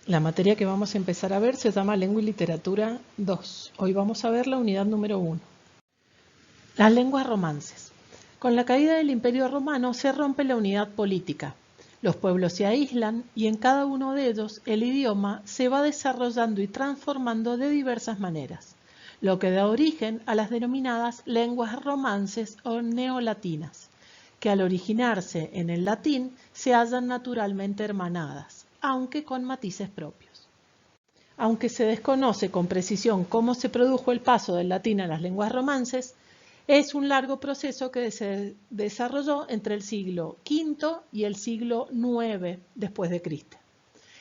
La materia que vamos a empezar a ver se llama Lengua y Literatura 2. Hoy vamos a ver la unidad número 1. Las lenguas romances. Con la caída del Imperio Romano se rompe la unidad política. Los pueblos se aíslan y en cada uno de ellos el idioma se va desarrollando y transformando de diversas maneras, lo que da origen a las denominadas lenguas romances o neolatinas, que al originarse en el latín se hallan naturalmente hermanadas, aunque con matices propios. Aunque se desconoce con precisión cómo se produjo el paso del latín a las lenguas romances, es un largo proceso que se desarrolló entre el siglo V y el siglo IX después de Cristo.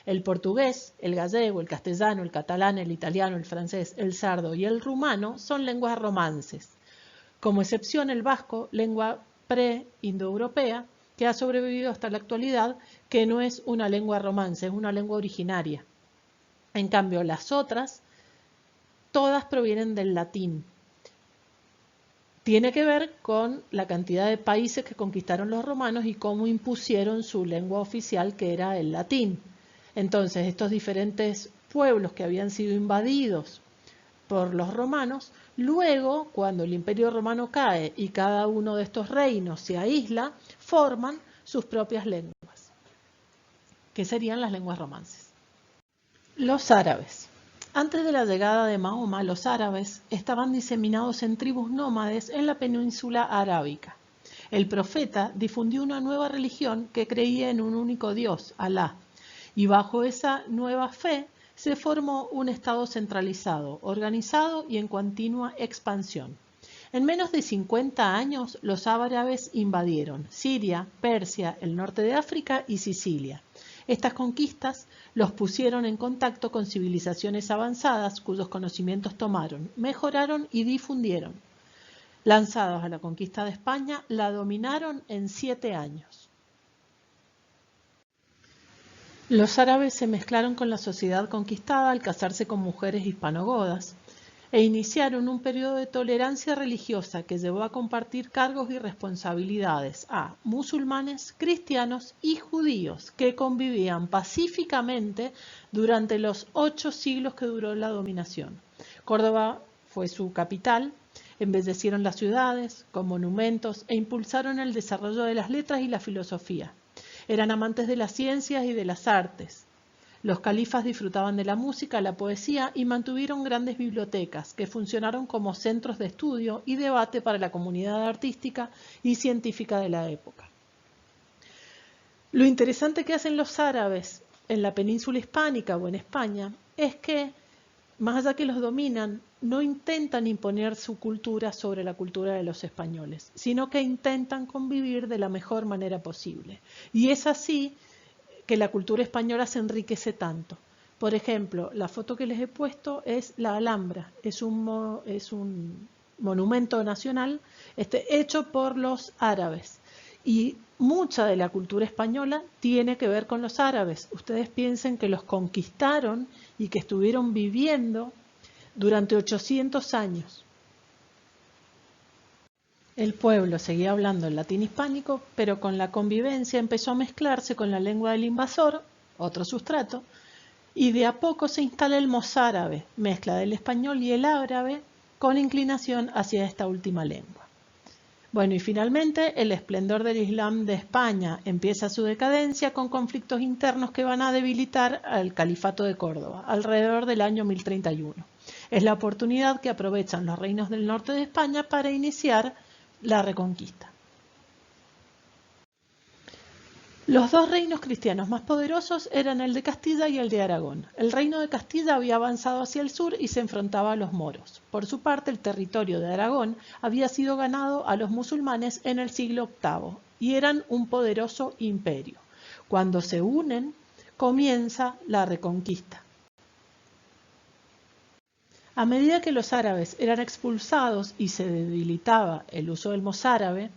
El portugués, el gallego, el castellano, el catalán, el italiano, el francés, el sardo y el rumano son lenguas romances. Como excepción el vasco, lengua pre-indoeuropea, que ha sobrevivido hasta la actualidad, que no es una lengua romance, es una lengua originaria. En cambio, las otras, todas provienen del latín. Tiene que ver con la cantidad de países que conquistaron los romanos y cómo impusieron su lengua oficial, que era el latín. Entonces, estos diferentes pueblos que habían sido invadidos por los romanos, luego, cuando el Imperio Romano cae y cada uno de estos reinos se aísla, forman sus propias lenguas, que serían las lenguas romances. Los árabes. Antes de la llegada de Mahoma, los árabes estaban diseminados en tribus nómades en la península arábica. El profeta difundió una nueva religión que creía en un único Dios, Alá, y bajo esa nueva fe se formó un estado centralizado, organizado y en continua expansión. En menos de 50 años, los árabes invadieron Siria, Persia, el norte de África y Sicilia. Estas conquistas los pusieron en contacto con civilizaciones avanzadas cuyos conocimientos tomaron, mejoraron y difundieron. Lanzados a la conquista de España, la dominaron en 7 años. Los árabes se mezclaron con la sociedad conquistada al casarse con mujeres hispanogodas e iniciaron un periodo de tolerancia religiosa que llevó a compartir cargos y responsabilidades a musulmanes, cristianos y judíos que convivían pacíficamente durante los 8 siglos que duró la dominación. Córdoba fue su capital, embellecieron las ciudades con monumentos e impulsaron el desarrollo de las letras y la filosofía. Eran amantes de las ciencias y de las artes. Los califas disfrutaban de la música, la poesía y mantuvieron grandes bibliotecas que funcionaron como centros de estudio y debate para la comunidad artística y científica de la época. Lo interesante que hacen los árabes en la península hispánica o en España es que, más allá que los dominan, no intentan imponer su cultura sobre la cultura de los españoles, sino que intentan convivir de la mejor manera posible. Y es así que la cultura española se enriquece tanto. Por ejemplo, la foto que les he puesto es la Alhambra, es un monumento nacional hecho por los árabes. Y mucha de la cultura española tiene que ver con los árabes. Ustedes piensen que los conquistaron y que estuvieron viviendo durante 800 años. El pueblo seguía hablando el latín hispánico, pero con la convivencia empezó a mezclarse con la lengua del invasor, otro sustrato, y de a poco se instala el mozárabe, mezcla del español y el árabe, con inclinación hacia esta última lengua. Bueno, y finalmente el esplendor del Islam de España empieza su decadencia con conflictos internos que van a debilitar al califato de Córdoba, alrededor del año 1031. Es la oportunidad que aprovechan los reinos del norte de España para iniciar la reconquista. Los dos reinos cristianos más poderosos eran el de Castilla y el de Aragón. El reino de Castilla había avanzado hacia el sur y se enfrentaba a los moros. Por su parte, el territorio de Aragón había sido ganado a los musulmanes en el siglo VIII y eran un poderoso imperio. Cuando se unen, comienza la reconquista. A medida que los árabes eran expulsados y se debilitaba el uso del mozárabe,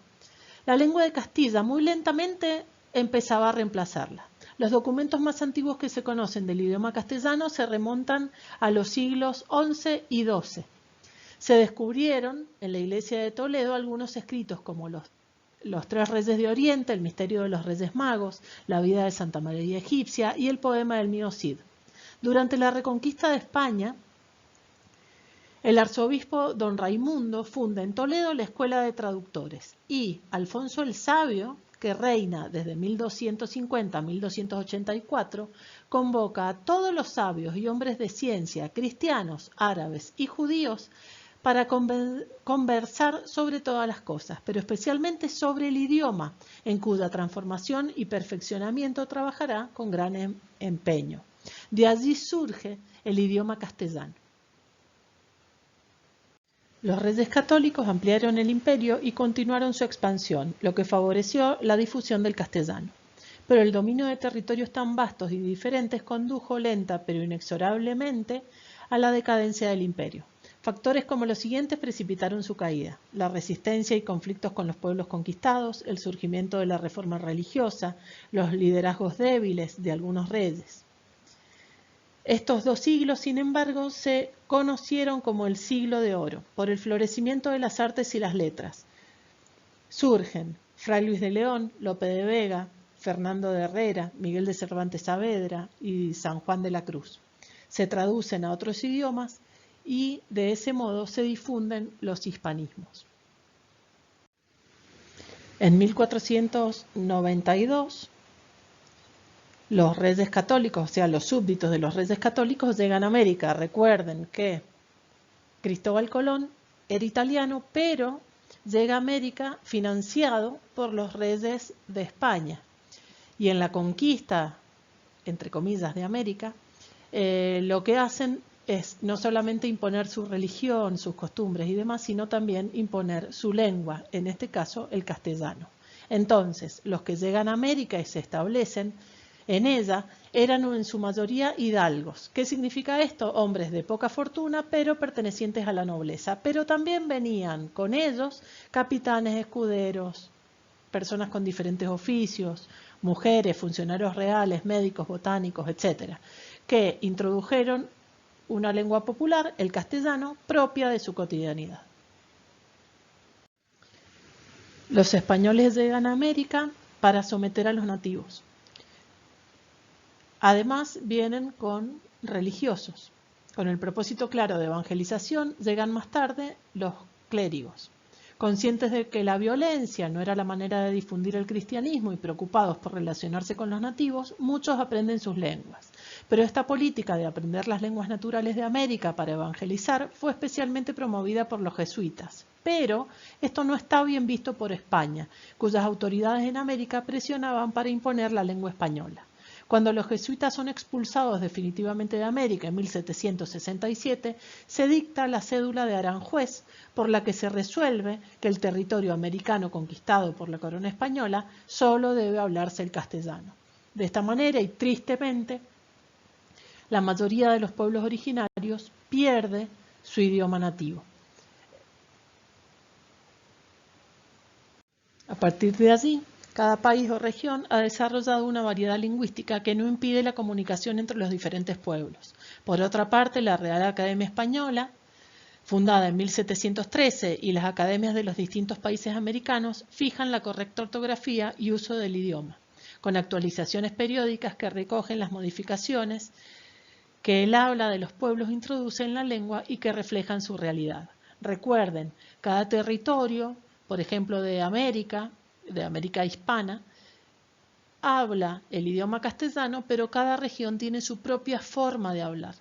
la lengua de Castilla muy lentamente empezaba a reemplazarla. Los documentos más antiguos que se conocen del idioma castellano se remontan a los siglos XI y XII. Se descubrieron en la iglesia de Toledo algunos escritos como los tres reyes de Oriente, el misterio de los Reyes Magos, la vida de Santa María Egipcia y el poema del mío Cid. Durante la reconquista de España, el arzobispo don Raimundo funda en Toledo la Escuela de Traductores y Alfonso el Sabio, que reina desde 1250 a 1284, convoca a todos los sabios y hombres de ciencia, cristianos, árabes y judíos, para conversar sobre todas las cosas, pero especialmente sobre el idioma, en cuya transformación y perfeccionamiento trabajará con gran empeño. De allí surge el idioma castellano. Los reyes católicos ampliaron el imperio y continuaron su expansión, lo que favoreció la difusión del castellano. Pero el dominio de territorios tan vastos y diferentes condujo lenta pero inexorablemente a la decadencia del imperio. Factores como los siguientes precipitaron su caída: la resistencia y conflictos con los pueblos conquistados, el surgimiento de la reforma religiosa, los liderazgos débiles de algunos reyes. Estos 2 siglos, sin embargo, se conocieron como el Siglo de Oro, por el florecimiento de las artes y las letras. Surgen Fray Luis de León, Lope de Vega, Fernando de Herrera, Miguel de Cervantes Saavedra y San Juan de la Cruz. Se traducen a otros idiomas y de ese modo se difunden los hispanismos. En 1492, los reyes católicos, o sea, los súbditos de los reyes católicos llegan a América. Recuerden que Cristóbal Colón era italiano, pero llega a América financiado por los reyes de España. Y en la conquista, entre comillas, de América, lo que hacen es no solamente imponer su religión, sus costumbres y demás, sino también imponer su lengua, en este caso el castellano. Entonces, los que llegan a América y se establecen en ella eran en su mayoría hidalgos. ¿Qué significa esto? Hombres de poca fortuna, pero pertenecientes a la nobleza. Pero también venían con ellos capitanes, escuderos, personas con diferentes oficios, mujeres, funcionarios reales, médicos, botánicos, etc., que introdujeron una lengua popular, el castellano, propia de su cotidianidad. Los españoles llegan a América para someter a los nativos. Además, vienen con religiosos. Con el propósito claro de evangelización, llegan más tarde los clérigos. Conscientes de que la violencia no era la manera de difundir el cristianismo y preocupados por relacionarse con los nativos, muchos aprenden sus lenguas. Pero esta política de aprender las lenguas naturales de América para evangelizar fue especialmente promovida por los jesuitas. Pero esto no está bien visto por España, cuyas autoridades en América presionaban para imponer la lengua española. Cuando los jesuitas son expulsados definitivamente de América en 1767, se dicta la cédula de Aranjuez, por la que se resuelve que el territorio americano conquistado por la corona española solo debe hablarse el castellano. De esta manera, y tristemente, la mayoría de los pueblos originarios pierde su idioma nativo. A partir de allí, cada país o región ha desarrollado una variedad lingüística que no impide la comunicación entre los diferentes pueblos. Por otra parte, la Real Academia Española, fundada en 1713, y las academias de los distintos países americanos fijan la correcta ortografía y uso del idioma, con actualizaciones periódicas que recogen las modificaciones que el habla de los pueblos introduce en la lengua y que reflejan su realidad. Recuerden, cada territorio, por ejemplo de América hispana, habla el idioma castellano, pero cada región tiene su propia forma de hablar.